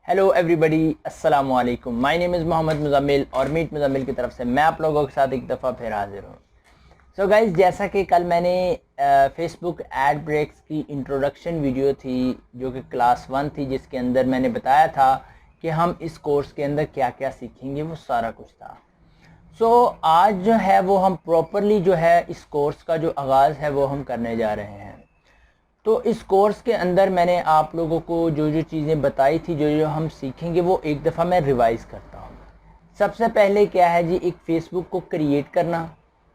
Hello everybody, अस्सलाम वालेकुम। My name is Mohammad Muzammil और मीट मुज़म्मिल की तरफ से मैं आप लोगों के साथ एक दफ़ा फिर हाजिर हूँ। सो गाइज़, जैसा कि कल मैंने फेसबुक एड ब्रेक्स की इंट्रोडक्शन वीडियो थी जो कि क्लास 1 थी, जिसके अंदर मैंने बताया था कि हम इस कोर्स के अंदर क्या क्या सीखेंगे, वो सारा कुछ था। सो आज जो है वो हम प्रॉपरली जो है इस कोर्स का जो आगाज़ है वो हम करने जा रहे हैं। तो इस कोर्स के अंदर मैंने आप लोगों को जो जो चीज़ें बताई थी, जो जो हम सीखेंगे, वो एक दफ़ा मैं रिवाइज़ करता हूँ। सबसे पहले क्या है जी, एक फ़ेसबुक को क्रिएट करना,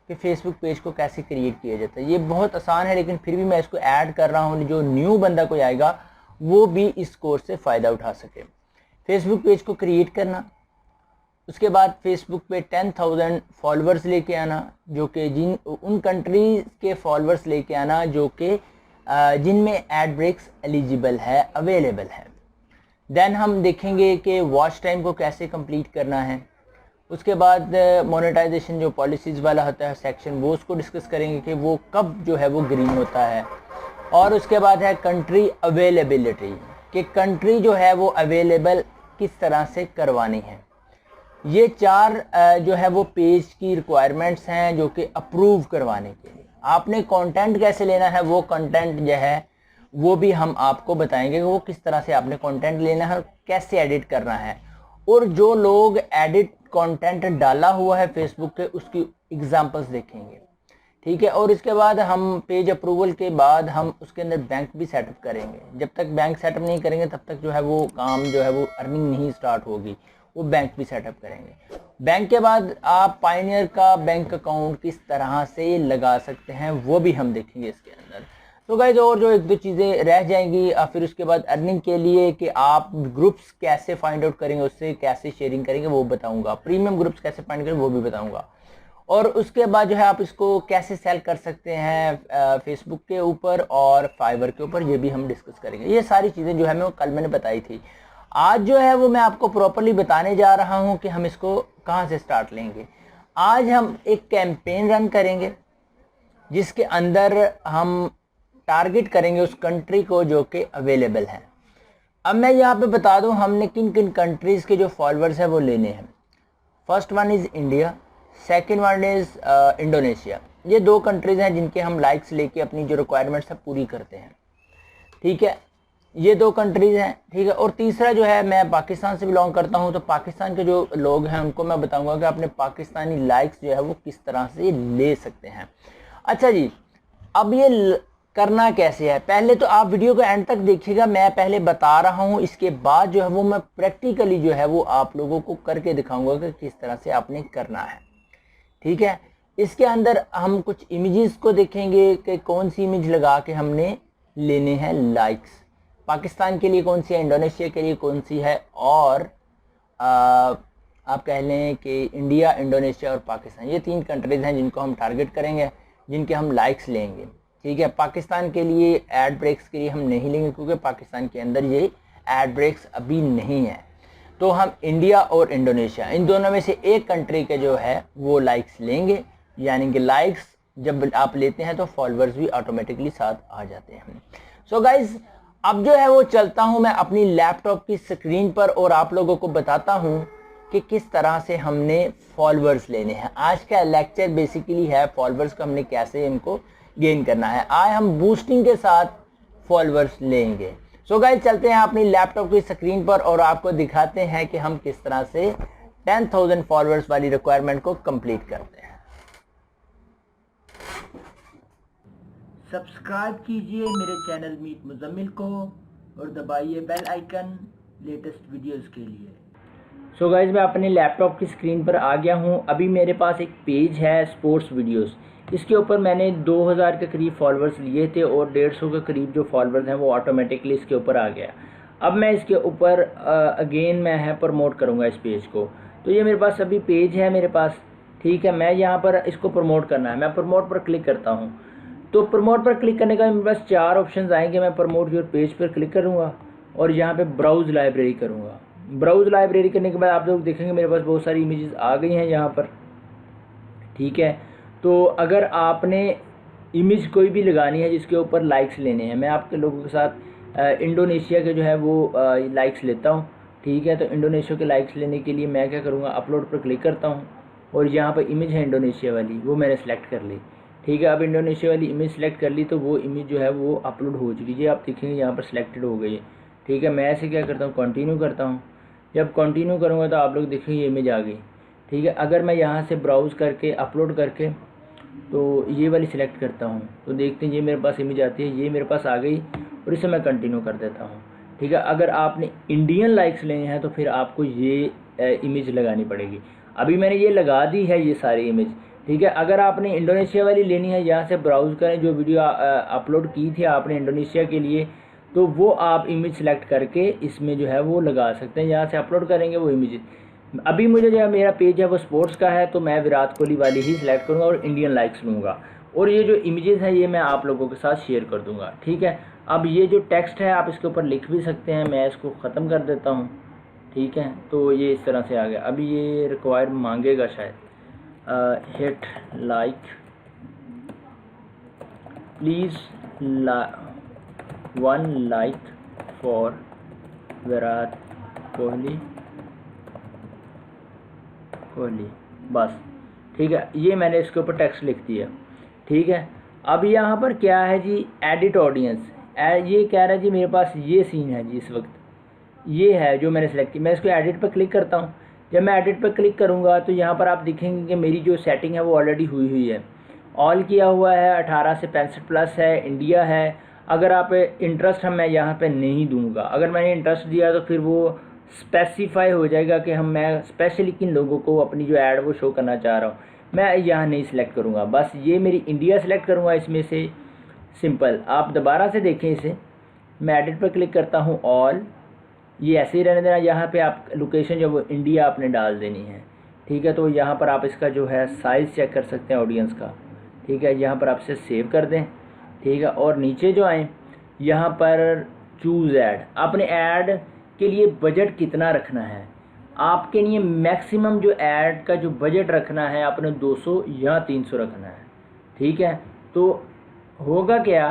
कि फ़ेसबुक पेज को कैसे क्रिएट किया जाता है। ये बहुत आसान है, लेकिन फिर भी मैं इसको ऐड कर रहा हूँ, जो न्यू बंदा कोई आएगा वो भी इस कोर्स से फ़ायदा उठा सके। फ़ेसबुक पेज को क्रिएट करना, उसके बाद फेसबुक पे 10,000 फॉलोअर्स लेके आना, जो कि उन कंट्रीज़ के फॉलोअर्स लेके आना जो कि जिनमें एड ब्रेक्स एलिजिबल है, अवेलेबल है। देन हम देखेंगे कि वॉच टाइम को कैसे कंप्लीट करना है। उसके बाद मोनेटाइजेशन जो पॉलिसीज़ वाला होता है सेक्शन, वो उसको डिस्कस करेंगे कि वो कब जो है वो ग्रीन होता है। और उसके बाद है कंट्री अवेलेबिलिटी, कि कंट्री जो है वो अवेलेबल किस तरह से करवानी है। ये चार जो है वो पेज की रिक्वायरमेंट्स हैं जो कि अप्रूव करवाने के लिए। आपने कंटेंट कैसे लेना है, वो कंटेंट जो है वो भी हम आपको बताएंगे कि वो किस तरह से आपने कंटेंट लेना है और कैसे एडिट करना है। और जो लोग एडिट कंटेंट डाला हुआ है फेसबुक के, उसकी एग्जांपल्स देखेंगे, ठीक है। और इसके बाद हम पेज अप्रूवल के बाद हम उसके अंदर बैंक भी सेटअप करेंगे। जब तक बैंक सेटअप नहीं करेंगे तब तक जो है वो काम जो है वो अर्निंग नहीं स्टार्ट होगी, वो बैंक भी सेटअप करेंगे। बैंक के बाद आप पायनियर का बैंक अकाउंट किस तरह से लगा सकते हैं, वो भी हम देखेंगे इसके अंदर। तो गाइस, और जो एक दो चीज़ें रह जाएंगी, फिर उसके बाद अर्निंग के लिए कि आप ग्रुप्स कैसे फाइंड आउट करेंगे, उससे कैसे शेयरिंग करेंगे वो बताऊंगा। प्रीमियम ग्रुप्स कैसे फाइंड करेंगे वो भी बताऊंगा। और उसके बाद जो है आप इसको कैसे सेल कर सकते हैं फेसबुक के ऊपर और फाइवर के ऊपर, ये भी हम डिस्कस करेंगे। ये सारी चीज़ें जो है मैं कल मैंने बताई थी। आज जो है वो मैं आपको प्रॉपरली बताने जा रहा हूँ कि हम इसको कहाँ से स्टार्ट लेंगे। आज हम एक कैंपेन रन करेंगे जिसके अंदर हम टारगेट करेंगे उस कंट्री को जो कि अवेलेबल है। अब मैं यहाँ पे बता दूँ हमने किन किन कंट्रीज़ के जो फॉलोअर्स है वो लेने हैं। First one is India, second one is Indonesia. ये दो कंट्रीज़ हैं जिनके हम लाइक्स लेके अपनी जो रिक्वायरमेंट्स है पूरी करते हैं, ठीक है। ये दो कंट्रीज़ हैं, ठीक है। और तीसरा जो है, मैं पाकिस्तान से बिलोंग करता हूँ, तो पाकिस्तान के जो लोग हैं उनको मैं बताऊँगा कि अपने पाकिस्तानी लाइक्स जो है वो किस तरह से ले सकते हैं। अच्छा जी, अब ये करना कैसे है, पहले तो आप वीडियो को एंड तक देखिएगा। मैं पहले बता रहा हूँ, इसके बाद जो है वो मैं प्रैक्टिकली जो है वो आप लोगों को करके दिखाऊंगा कि किस तरह से आपने करना है, ठीक है। इसके अंदर हम कुछ इमेजेस को देखेंगे कि कौन सी इमेज लगा के हमने लेने हैं लाइक्स। पाकिस्तान के लिए कौन सी है, इंडोनेशिया के लिए कौन सी है, और आप कह लें कि इंडिया, इंडोनेशिया और पाकिस्तान, ये तीन कंट्रीज़ हैं जिनको हम टारगेट करेंगे, जिनके हम लाइक्स लेंगे, ठीक है। पाकिस्तान के लिए एड ब्रेक्स के लिए हम नहीं लेंगे क्योंकि पाकिस्तान के अंदर ये एड ब्रेक्स अभी नहीं है। तो हम इंडिया और इंडोनेशिया, इन दोनों में से एक कंट्री के जो है वो लाइक्स लेंगे। यानी कि लाइक्स जब आप लेते हैं तो फॉलोअर्स भी ऑटोमेटिकली साथ आ जाते हैं। सो गाइज, अब जो है वो चलता हूँ मैं अपनी लैपटॉप की स्क्रीन पर और आप लोगों को बताता हूँ कि किस तरह से हमने फॉलोअर्स लेने हैं। आज का लेक्चर बेसिकली है फॉलोअर्स को हमने कैसे इनको गेन करना है। आज हम बूस्टिंग के साथ फॉलोअर्स लेंगे। सो गाइस, चलते हैं अपनी लैपटॉप की स्क्रीन पर और आपको दिखाते हैं कि हम किस तरह से 10,000 फॉलोअर्स वाली रिक्वायरमेंट को कंप्लीट करते हैं। सब्सक्राइब कीजिए मेरे चैनल मीट मुज़म्मिल को और दबाइए बेल आइकन लेटेस्ट वीडियोस के लिए। सो गाइस, मैं अपने लैपटॉप की स्क्रीन पर आ गया हूँ। अभी मेरे पास एक पेज है स्पोर्ट्स वीडियोस, इसके ऊपर मैंने 2000 के करीब फॉलोअर्स लिए थे और 150 के करीब जो फॉलोअर्स हैं वो ऑटोमेटिकली इसके ऊपर आ गया। अब मैं इसके ऊपर अगेन मैं है प्रमोट करूँगा इस पेज को। तो ये मेरे पास अभी पेज है मेरे पास, ठीक है। मैं यहाँ पर इसको प्रमोट करना है, मैं प्रमोट पर क्लिक करता हूँ। तो प्रमोट पर क्लिक करने का मेरे पास 4 ऑप्शन आएंगे। मैं प्रमोट योर पेज पर क्लिक करूँगा और यहाँ पर ब्राउज़ लाइब्रेरी करूँगा। ब्राउज़ लाइब्रेरी करने के बाद आप लोग देखेंगे मेरे पास बहुत सारी इमेजेस आ गई हैं यहाँ पर, ठीक है। तो अगर आपने इमेज कोई भी लगानी है जिसके ऊपर लाइक्स लेने हैं, मैं आपके लोगों के साथ इंडोनेशिया के जो है वो लाइक्स लेता हूँ ठीक है। तो इंडोनेशिया के लाइक्स लेने के लिए मैं क्या करूँगा, अपलोड पर क्लिक करता हूँ और यहाँ पर इमेज है इंडोनेशिया वाली, वो मैंने सेलेक्ट कर ली। ठीक है, अब इंडोनेशिया वाली इमेज सेलेक्ट कर ली तो वो इमेज जो है वो अपलोड हो चुकी है, आप देखेंगे यहाँ पर सिलेक्टेड हो गई है। ठीक है, मैं ऐसे क्या करता हूँ, कंटिन्यू करता हूँ। जब कंटिन्यू करूँगा तो आप लोग देखेंगे ये इमेज आ गई। ठीक है, अगर मैं यहाँ से ब्राउज़ करके अपलोड करके तो ये वाली सिलेक्ट करता हूँ तो देखते हैं ये मेरे पास इमेज आती है, ये मेरे पास आ गई और इसे मैं कंटिन्यू कर देता हूँ। ठीक है, अगर आपने इंडियन लाइक्स लेने हैं तो फिर आपको ये इमेज लगानी पड़ेगी। अभी मैंने ये लगा दी है ये सारी इमेज। ठीक है, अगर आपने इंडोनेशिया वाली लेनी है, यहाँ से ब्राउज़ करें, जो वीडियो अपलोड की थी आपने इंडोनेशिया के लिए, तो वो आप इमेज सेलेक्ट करके इसमें जो है वो लगा सकते हैं। यहाँ से अपलोड करेंगे वो इमेज। अभी मुझे जो है मेरा पेज है वो स्पोर्ट्स का है, तो मैं विराट कोहली वाली ही सिलेक्ट करूँगा और इंडियन लाइक्स लूँगा, और ये जो इमेजेस हैं ये मैं आप लोगों के साथ शेयर कर दूँगा। ठीक है, अब ये जो टेक्स्ट है आप इसके ऊपर लिख भी सकते हैं, मैं इसको ख़त्म कर देता हूँ। ठीक है, तो ये इस तरह से आ गया। अभी ये रिक्वायर मांगेगा शायद, hit like please 1 like for Virat Kohli, बस। ठीक है, ये मैंने इसके ऊपर टेक्स्ट लिख दिया। ठीक है, अब यहाँ पर क्या है जी, एडिट ऑडियंस, ये कह रहा है जी मेरे पास ये सीन है जी, इस वक्त ये है जो मैंने सेलेक्ट की। मैं इसको एडिट पर क्लिक करता हूँ। जब मैं एडिट पर क्लिक करूँगा तो यहाँ पर आप देखेंगे कि मेरी जो सेटिंग है वो ऑलरेडी हुई है, ऑल किया हुआ है, 18 से 65 प्लस है, इंडिया है। अगर आप इंटरेस्ट हम मैं यहाँ पे नहीं दूंगा, अगर मैंने इंटरेस्ट दिया तो फिर वो स्पेसिफाई हो जाएगा कि मैं स्पेशली किन लोगों को अपनी जो ऐड वो शो करना चाह रहा हूँ। मैं यहाँ नहीं सिलेक्ट करूँगा, बस ये मेरी इंडिया सेलेक्ट करूँगा इसमें से, सिंपल। आप दोबारा से देखें इसे, मैं एडिट पर क्लिक करता हूँ, ऑल, ये ऐसे ही रहने देना। यहाँ पे आप लोकेशन जो वो इंडिया आपने डाल देनी है। ठीक है, तो यहाँ पर आप इसका जो है साइज़ चेक कर सकते हैं ऑडियंस का। ठीक है, यहाँ पर आप इसे सेव कर दें। ठीक है, और नीचे जो आएँ यहाँ पर चूज़ ऐड, अपने ऐड के लिए बजट कितना रखना है आपके लिए, मैक्सिमम जो ऐड का जो बजट रखना है आपने 200 या 300 रखना है। ठीक है, तो होगा क्या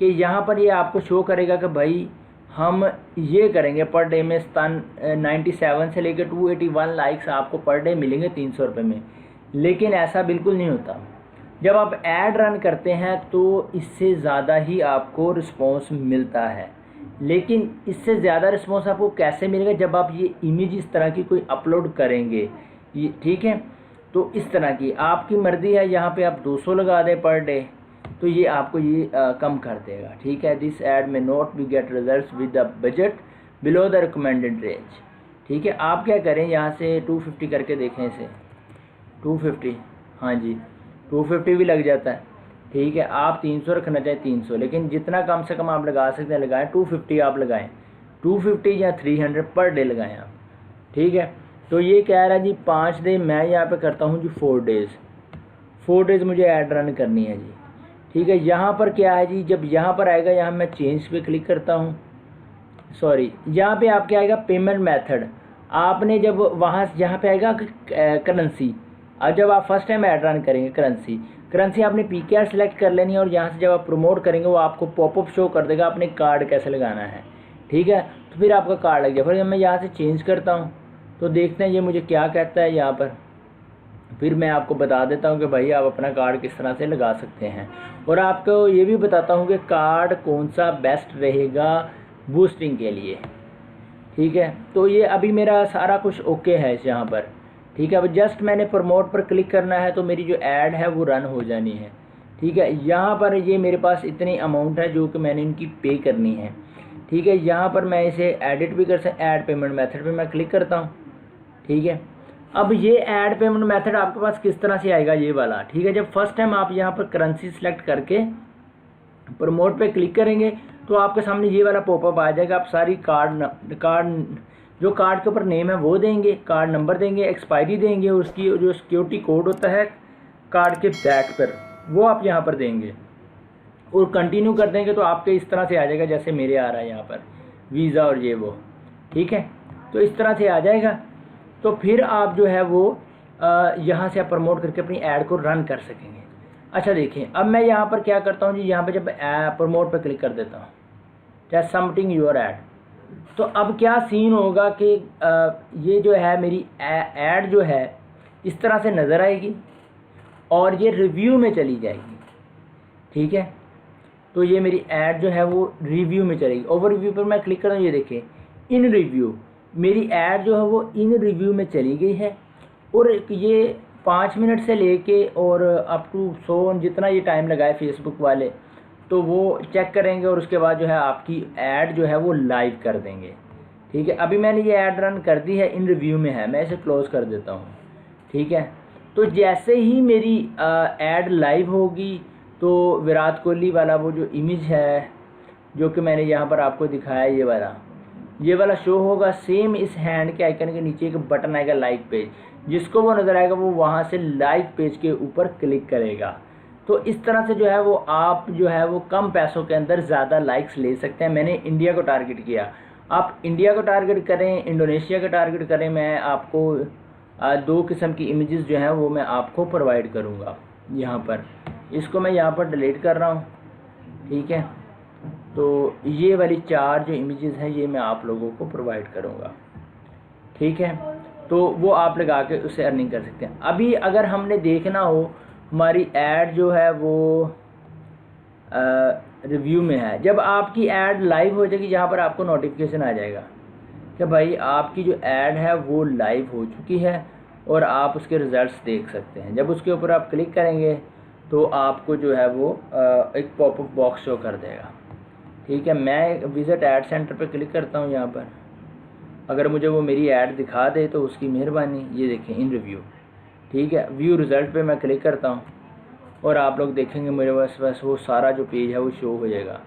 कि यहाँ पर ये आपको शो करेगा कि भाई हम ये करेंगे पर डे में 97 से लेकर 281 लाइक्स आपको पर डे मिलेंगे 300 रुपये में। लेकिन ऐसा बिल्कुल नहीं होता। जब आप ऐड रन करते हैं तो इससे ज़्यादा ही आपको रिस्पॉन्स मिलता है, लेकिन इससे ज़्यादा रिस्पॉन्स आपको कैसे मिलेगा, जब आप ये इमेज इस तरह की कोई अपलोड करेंगे। ये ठीक है, तो इस तरह की आपकी मर्ज़ी है, यहाँ पे आप 200 लगा दें पर डे तो ये आपको ये कम कर देगा। ठीक है, दिस ऐड में not be gate results with the budget below the recommended range. ठीक है, आप क्या करें, यहाँ से 250 करके देखें इसे, 250, हाँ जी 250 भी लग जाता है। ठीक है, आप 300 रखना चाहें 300, लेकिन जितना कम से कम आप लगा सकते हैं लगाएं, 250 आप लगाएं, 250 या 300 पर डे लगाएं आप। ठीक है, तो ये कह रहा है जी 5 डे, मैं यहाँ पे करता हूँ जी 4 डेज़, 4 डेज़ मुझे ऐड रन करनी है जी। ठीक है, यहाँ पर क्या है जी, जब यहाँ पर आएगा, यहाँ मैं चेंज पे क्लिक करता हूँ, सॉरी यहाँ पे आपके आएगा पेमेंट मेथड। आपने जब वहाँ यहाँ पे आएगा करेंसी, अब जब आप फर्स्ट टाइम ऐड रन करेंगे करेंसी आपने PKR सेलेक्ट कर लेनी है, और यहाँ से जब आप प्रमोट करेंगे वो आपको पॉपअप शो कर देगा अपने कार्ड कैसे लगाना है। ठीक है, तो फिर आपका कार्ड लग जाए। फिर जब मैं यहाँ से चेंज करता हूँ तो देखते हैं ये मुझे क्या कहता है यहाँ पर, फिर मैं आपको बता देता हूँ कि भाई आप अपना कार्ड किस तरह से लगा सकते हैं, और आपको ये भी बताता हूँ कि कार्ड कौन सा बेस्ट रहेगा बूस्टिंग के लिए। ठीक है, तो ये अभी मेरा सारा कुछ ओके है यहाँ पर। ठीक है, अब जस्ट मैंने प्रमोट पर क्लिक करना है तो मेरी जो ऐड है वो रन हो जानी है। ठीक है, यहाँ पर ये मेरे पास इतनी अमाउंट है जो कि मैंने इनकी पे करनी है। ठीक है, यहाँ पर मैं इसे एडिट भी कर सकता, ऐड पेमेंट मेथड पे मैं क्लिक करता हूँ। ठीक है, अब ये ऐड पेमेंट मेथड आपके पास किस तरह से आएगा ये वाला। ठीक है, जब फर्स्ट टाइम आप यहाँ पर करेंसी सेलेक्ट करके प्रमोट पे क्लिक करेंगे तो आपके सामने ये वाला पॉपअप आ जाएगा। आप सारी कार्ड जो कार्ड के ऊपर नेम है वो देंगे, कार्ड नंबर देंगे, एक्सपायरी देंगे, उसकी जो सिक्योरिटी कोड होता है कार्ड के बैक पर वो आप यहाँ पर देंगे और कंटिन्यू कर देंगे तो आपके इस तरह से आ जाएगा जैसे मेरे आ रहा है यहाँ पर वीज़ा और ये वो। ठीक है, तो इस तरह से आ जाएगा। तो फिर आप जो है वो यहाँ से आप प्रमोट करके अपनी ऐड को रन कर सकेंगे। अच्छा देखिए, अब मैं यहाँ पर क्या करता हूँ जी, यहाँ पर जब प्रमोट पर क्लिक कर देता हूँ, जैसे सबमिटिंग योर ऐड, तो अब क्या सीन होगा कि ये जो है मेरी ऐड जो है इस तरह से नज़र आएगी और ये रिव्यू में चली जाएगी, ठीक है। तो ये मेरी ऐड जो है वो रिव्यू में चलेगी। ओवर रिव्यू पर मैं क्लिक कर रहा हूँ, ये देखें इन रिव्यू, मेरी ऐड जो है वो इन रिव्यू में चली गई है। और ये 5 मिनट से लेके और अप टू 100 जितना ये टाइम लगाए फेसबुक वाले, तो वो चेक करेंगे और उसके बाद जो है आपकी ऐड जो है वो लाइव कर देंगे, ठीक है। अभी मैंने ये ऐड रन कर दी है, इन रिव्यू में है, मैं इसे क्लोज़ कर देता हूँ, ठीक है। तो जैसे ही मेरी ऐड लाइव होगी तो विराट कोहली वाला वो जो इमेज है जो कि मैंने यहाँ पर आपको दिखाया, ये वाला शो होगा। सेम इस हैंड के आइकन के नीचे एक बटन आएगा लाइक पेज, जिसको वो नज़र आएगा वो वहाँ से लाइक पेज के ऊपर क्लिक करेगा। तो इस तरह से जो है वो आप जो है वो कम पैसों के अंदर ज़्यादा लाइक्स ले सकते हैं। मैंने इंडिया को टारगेट किया, आप इंडिया को टारगेट करें, इंडोनेशिया का टारगेट करें। मैं आपको 2 किस्म की इमेजेस जो हैं वो मैं आपको प्रोवाइड करूँगा यहाँ पर। इसको मैं यहाँ पर डिलीट कर रहा हूँ, ठीक है। तो ये वाली 4 जो इमेजेस हैं ये मैं आप लोगों को प्रोवाइड करूँगा, ठीक है। तो वो आप लगा के उससे अर्निंग कर सकते हैं। अभी अगर हमने देखना हो हमारी ऐड जो है वो रिव्यू में है, जब आपकी ऐड लाइव हो जाएगी यहाँ पर आपको नोटिफिकेशन आ जाएगा कि भाई आपकी जो ऐड है वो लाइव हो चुकी है और आप उसके रिज़ल्ट्स देख सकते हैं। जब उसके ऊपर आप क्लिक करेंगे तो आपको जो है वो एक पॉपअप बॉक्स शो कर देगा, ठीक है। मैं विज़िट ऐड सेंटर पर क्लिक करता हूँ यहाँ पर, अगर मुझे वो मेरी ऐड दिखा दे तो उसकी मेहरबानी। ये देखें इन रिव्यू, ठीक है। व्यू रिज़ल्ट पे मैं क्लिक करता हूँ और आप लोग देखेंगे मेरे पास बस वो सारा जो पेज है वो शो हो जाएगा,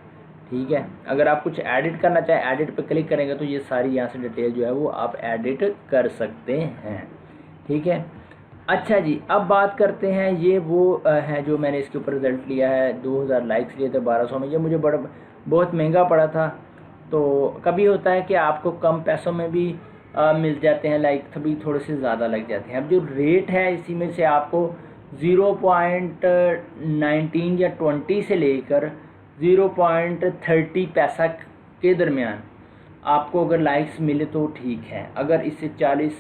ठीक है। अगर आप कुछ एडिट करना चाहें, एडिट पे क्लिक करेंगे तो ये सारी यहाँ से डिटेल जो है वो आप एडिट कर सकते हैं, ठीक है। अच्छा जी, अब बात करते हैं, ये वो है जो मैंने इसके ऊपर रिज़ल्ट लिया है। 2000 लाइक्स लिए थे 1200 में। ये मुझे बहुत महंगा पड़ा था। तो कभी होता है कि आपको कम पैसों में भी मिल जाते हैं लाइक, कभी थोड़े से ज़्यादा लग जाते हैं। अब जो रेट है इसी में से आपको 0.19 या 20 से लेकर 0.30 पैसा के दरमियान आपको अगर लाइक्स मिले तो ठीक है। अगर इससे 40,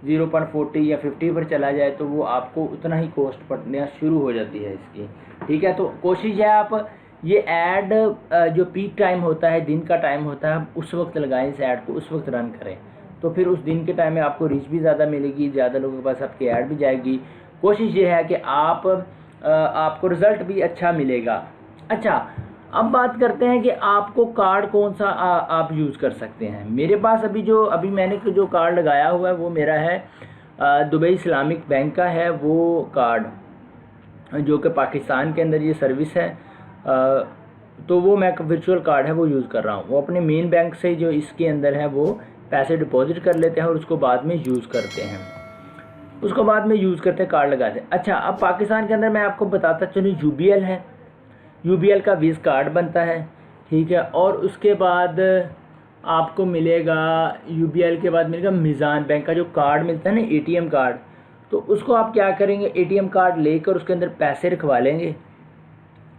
0.40 या 50 पर चला जाए तो वो आपको उतना ही कॉस्ट पड़ना शुरू हो जाती है इसकी, ठीक है। तो कोशिश है आप ये ऐड जो पीक टाइम होता है, दिन का टाइम होता है, उस वक्त लगाएं इस ऐड को, उस वक्त रन करें। तो फिर उस दिन के टाइम में आपको रीच भी ज़्यादा मिलेगी, ज़्यादा लोगों के पास आपकी ऐड भी जाएगी। कोशिश ये है कि आपको रिज़ल्ट भी अच्छा मिलेगा। अच्छा, अब बात करते हैं कि आपको कार्ड कौन सा आप यूज़ कर सकते हैं। मेरे पास अभी मैंने जो कार्ड लगाया हुआ है वो मेरा है दुबई इस्लामिक बैंक का है वो कार्ड, जो कि पाकिस्तान के अंदर ये सर्विस है। तो वो मैं वर्चुअल कार्ड है वो यूज़ कर रहा हूँ। वो अपने मेन बैंक से जो इसके अंदर है वो पैसे डिपॉजिट कर लेते हैं और उसको बाद में यूज़ करते हैं, कार्ड लगाते हैं। अच्छा, अब पाकिस्तान के अंदर मैं आपको बताता चलूँ, यूबीएल है, यूबीएल का वीज़ कार्ड बनता है, ठीक है। और उसके बाद आपको मिलेगा, यूबीएल के बाद मिलेगा मीज़ान बैंक का जो कार्ड मिलता है ना, एटीएम कार्ड। तो उसको आप क्या करेंगे, एटीएम कार्ड लेकर उसके अंदर पैसे रखवा लेंगे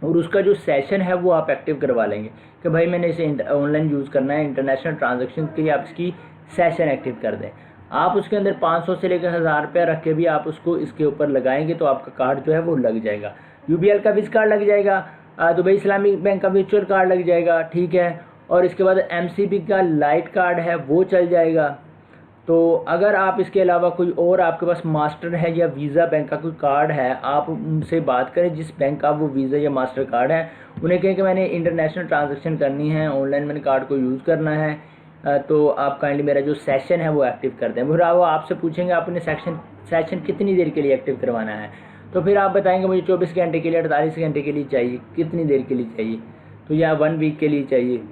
और उसका जो सेशन है वो आप एक्टिव करवा लेंगे कि भाई मैंने इसे ऑनलाइन यूज़ करना है, इंटरनेशनल ट्रांजैक्शन के लिए आप इसकी सेशन एक्टिव कर दें। आप उसके अंदर 500 से लेकर 1000 रुपया रख के भी आप उसको इसके ऊपर लगाएंगे तो आपका कार्ड जो है वो लग जाएगा। यूबीएल का विज़ कार्ड लग जाएगा, दुबई इस्लामिक बैंक का वर्चुअल कार्ड लग जाएगा, ठीक है। और इसके बाद एमसीबी का लाइट कार्ड है वो चल जाएगा। तो अगर आप इसके अलावा कोई और आपके पास मास्टर है या वीज़ा बैंक का कोई कार्ड है, आप उनसे बात करें जिस बैंक का वो वीज़ा या मास्टर कार्ड है, उन्हें कहें कि मैंने इंटरनेशनल ट्रांजैक्शन करनी है, ऑनलाइन मैंने कार्ड को यूज़ करना है, तो आप काइंडली मेरा जो सेशन है वो एक्टिव कर दें। फिर वो आपसे पूछेंगे आपने सेशन कितनी देर के लिए एक्टिव करवाना है, तो फिर आप बताएंगे मुझे 24 घंटे के लिए, 48 घंटे के लिए चाहिए, कितनी देर के लिए चाहिए, तो या 1 वीक के लिए चाहिए,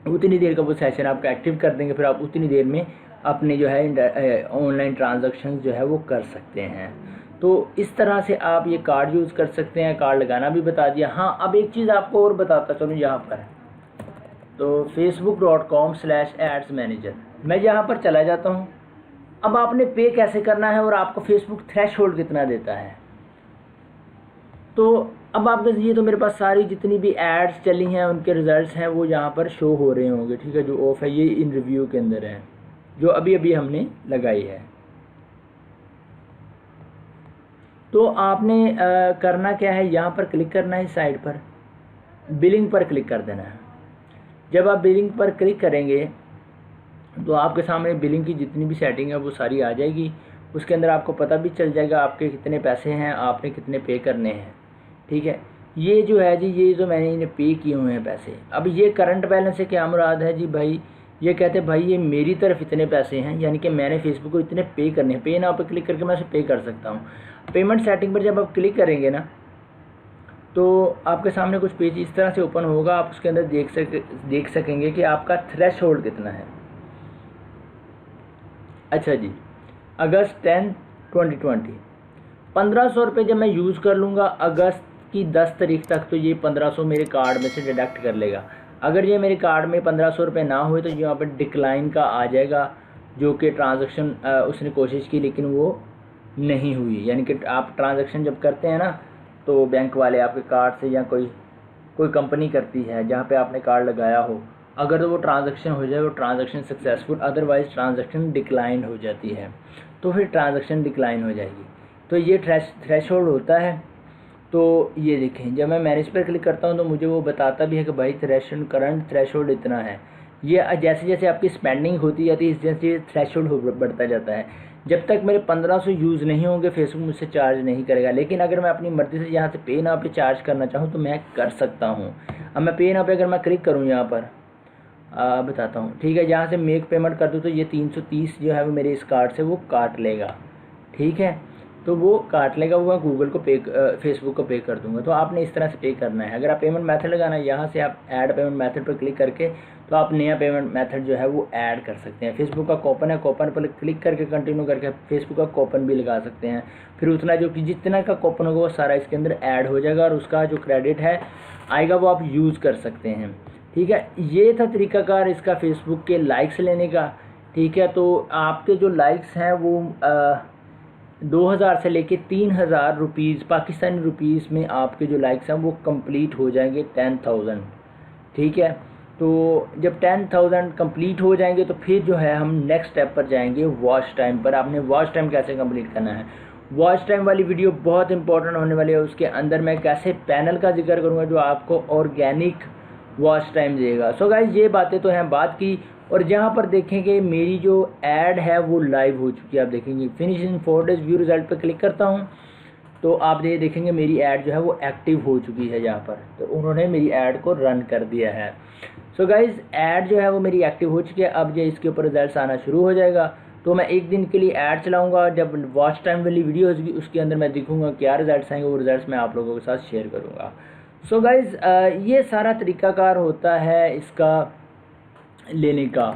उतनी देर का वो सेशन आपका एक्टिव कर देंगे। फिर आप उतनी देर में अपने जो है ऑनलाइन ट्रांजैक्शन जो है वो कर सकते हैं। तो इस तरह से आप ये कार्ड यूज़ कर सकते हैं। कार्ड लगाना भी बता दिया। हाँ, अब एक चीज़ आपको और बताता चलूँ यहाँ पर, तो facebook.com/ads manager, मैं यहाँ पर चला जाता हूँ। अब आपने पे कैसे करना है और आपको फेसबुक थ्रेशहोल्ड कितना देता है। तो अब आप ये तो मेरे पास सारी जितनी भी एड्स चली हैं उनके रिज़ल्ट्स हैं वो यहाँ पर शो हो रहे होंगे, ठीक है। जो ऑफ है ये इन रिव्यू के अंदर है, जो अभी अभी हमने लगाई है। तो आपने करना क्या है, यहाँ पर क्लिक करना है, साइड पर बिलिंग पर क्लिक कर देना है। जब आप बिलिंग पर क्लिक करेंगे तो आपके सामने बिलिंग की जितनी भी सेटिंग है वो सारी आ जाएगी। उसके अंदर आपको पता भी चल जाएगा आपके कितने पैसे हैं, आपने कितने पे करने हैं, ठीक है। ये जो है जी, ये जो मैंने इन्हें पे किए हुए हैं पैसे, अब ये करंट बैलेंस से क्या मुराद है जी भाई, ये कहते हैं भाई ये मेरी तरफ इतने पैसे हैं, यानी कि मैंने फेसबुक को इतने पे करने हैं। पे नाउ पे क्लिक करके मैं उसे पे कर सकता हूँ। पेमेंट सेटिंग पर जब आप क्लिक करेंगे ना तो आपके सामने कुछ पेज इस तरह से ओपन होगा। आप उसके अंदर देख सकेंगे कि आपका थ्रेश होल्ड कितना है। अच्छा जी, अगस्त 10, 2020 1500 रुपये जब मैं यूज़ कर लूँगा अगस्त की 10 तारीख तक, तो ये 1500 मेरे कार्ड में से डिडक्ट कर लेगा। अगर ये मेरे कार्ड में 1500 रुपये ना हुए तो यहाँ पर डिक्लाइन का आ जाएगा, जो कि ट्रांजैक्शन उसने कोशिश की लेकिन वो नहीं हुई। यानी कि आप ट्रांजैक्शन जब करते हैं ना तो बैंक वाले आपके कार्ड से, या कोई कंपनी करती है जहाँ पे आपने कार्ड लगाया हो, अगर तो वो ट्रांजैक्शन हो जाए वो transaction successful, otherwise transaction decline हो जाती है, तो फिर ट्रांजैक्शन डिक्लाइन हो जाएगी। तो ये थ्रेश होल्ड होता है। तो ये देखें, जब मैं मैनेज पर क्लिक करता हूँ तो मुझे वो बताता भी है कि भाई करंट थ्रेश होल्ड इतना है। ये जैसे जैसे आपकी स्पेंडिंग होती जाती है इस जैसे थ्रेश होल्ड बढ़ता जाता है। जब तक मेरे 1500 यूज़ नहीं होंगे फेसबुक मुझसे चार्ज नहीं करेगा। लेकिन अगर मैं अपनी मर्ज़ी से यहाँ से पे नाउ पे चार्ज करना चाहूँ तो मैं कर सकता हूँ। अब मैं पे नाउ पे अगर मैं क्लिक करूँ यहाँ पर बताता हूँ, ठीक है। जहाँ से मेक पेमेंट कर दूँ तो ये 330 जो है वो मेरे इस कार्ड से वो काट लेगा, ठीक है। तो वो काट लेगा, वो मैं गूगल को फेसबुक को पे कर दूंगा। तो आपने इस तरह से पे करना है। अगर आप पेमेंट मेथड लगाना है, यहाँ से आप ऐड पेमेंट मेथड पर क्लिक करके तो आप नया पेमेंट मेथड जो है वो ऐड कर सकते हैं। फेसबुक का कूपन है, कूपन पर क्लिक करके कंटिन्यू करके फेसबुक का कूपन भी लगा सकते हैं। फिर उतना जो कि जितना का कूपन होगा वो सारा इसके अंदर ऐड हो जाएगा और उसका जो क्रेडिट है आएगा वो आप यूज़ कर सकते हैं, ठीक है। ये था तरीकाकार इसका फेसबुक के लाइक्स लेने का, ठीक है। तो आपके जो लाइक्स हैं वो 2000 से लेके 3000 रुपीज़ पाकिस्तानी रुपीज़ में आपके जो लाइक्स हैं वो कंप्लीट हो जाएंगे 10,000, ठीक है। तो जब 10,000 कंप्लीट हो जाएंगे तो फिर जो है हम नेक्स्ट स्टेप पर जाएंगे, वॉच टाइम पर। आपने वॉच टाइम कैसे कंप्लीट करना है, वॉच टाइम वाली वीडियो बहुत इंपॉर्टेंट होने वाली है। उसके अंदर मैं कैसे पैनल का जिक्र करूँगा जो आपको ऑर्गेनिक वॉच टाइम देगा। सो गाइस ये बातें तो हैं बात की। और जहाँ पर देखेंगे मेरी जो ऐड है वो लाइव हो चुकी है। आप देखेंगे finish in 4 days, view result पर क्लिक करता हूँ तो आप ये देखेंगे मेरी ऐड जो है वो एक्टिव हो चुकी है यहाँ पर। तो उन्होंने मेरी ऐड को रन कर दिया है। सो गाइस ऐड जो है वो मेरी एक्टिव हो चुकी है। अब जो इसके ऊपर रिजल्ट आना शुरू हो जाएगा तो मैं एक दिन के लिए ऐड चलाऊँगा। जब वॉच टाइम वाली वीडियो होगी उसके अंदर मैं दिखूँगा क्या रिजल्ट आएंगे, वो रिजल्ट मैं आप लोगों के साथ शेयर करूँगा। सो गाइस ये सारा तरीकाकार होता है इसका लेने का,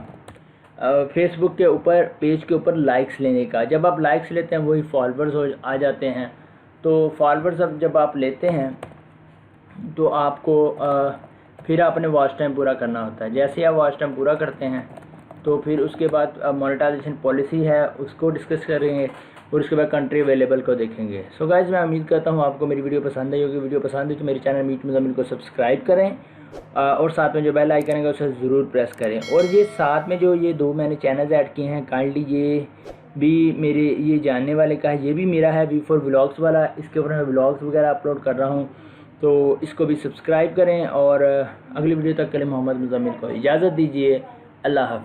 फेसबुक के ऊपर पेज के ऊपर लाइक्स लेने का। जब आप लाइक्स लेते हैं वही फॉलोअर्स हो आ जाते हैं। तो फॉलोअर्स अब जब आप लेते हैं तो आपको फिर आपने वॉच टाइम पूरा करना होता है। जैसे आप वॉच टाइम पूरा करते हैं तो फिर उसके बाद मोनेटाइजेशन पॉलिसी है उसको डिस्कस करेंगे और उसके बाद कंट्री अवेलेबल को देखेंगे। सो गाइस मैं उम्मीद करता हूँ आपको मेरी वीडियो पसंद आई होगी। वीडियो पसंद है तो मेरे चैनल मीट मुज़म्मिल को सब्सक्राइब करें और साथ में जो बेल आइकन है उसे ज़रूर प्रेस करें। और ये साथ में जो ये 2 मैंने चैनल्स ऐड किए हैं काइंडली ये भी मेरे ये जानने वाले का है, ये भी मेरा है V4 व्लॉग्स वाला। इसके ऊपर मैं व्लॉग्स वगैरह अपलोड कर रहा हूँ तो इसको भी सब्सक्राइब करें। और अगली वीडियो तक के लिए मोहम्मद मुज़म्मिल को इजाज़त दीजिए। अल्लाह हाफ़िज़।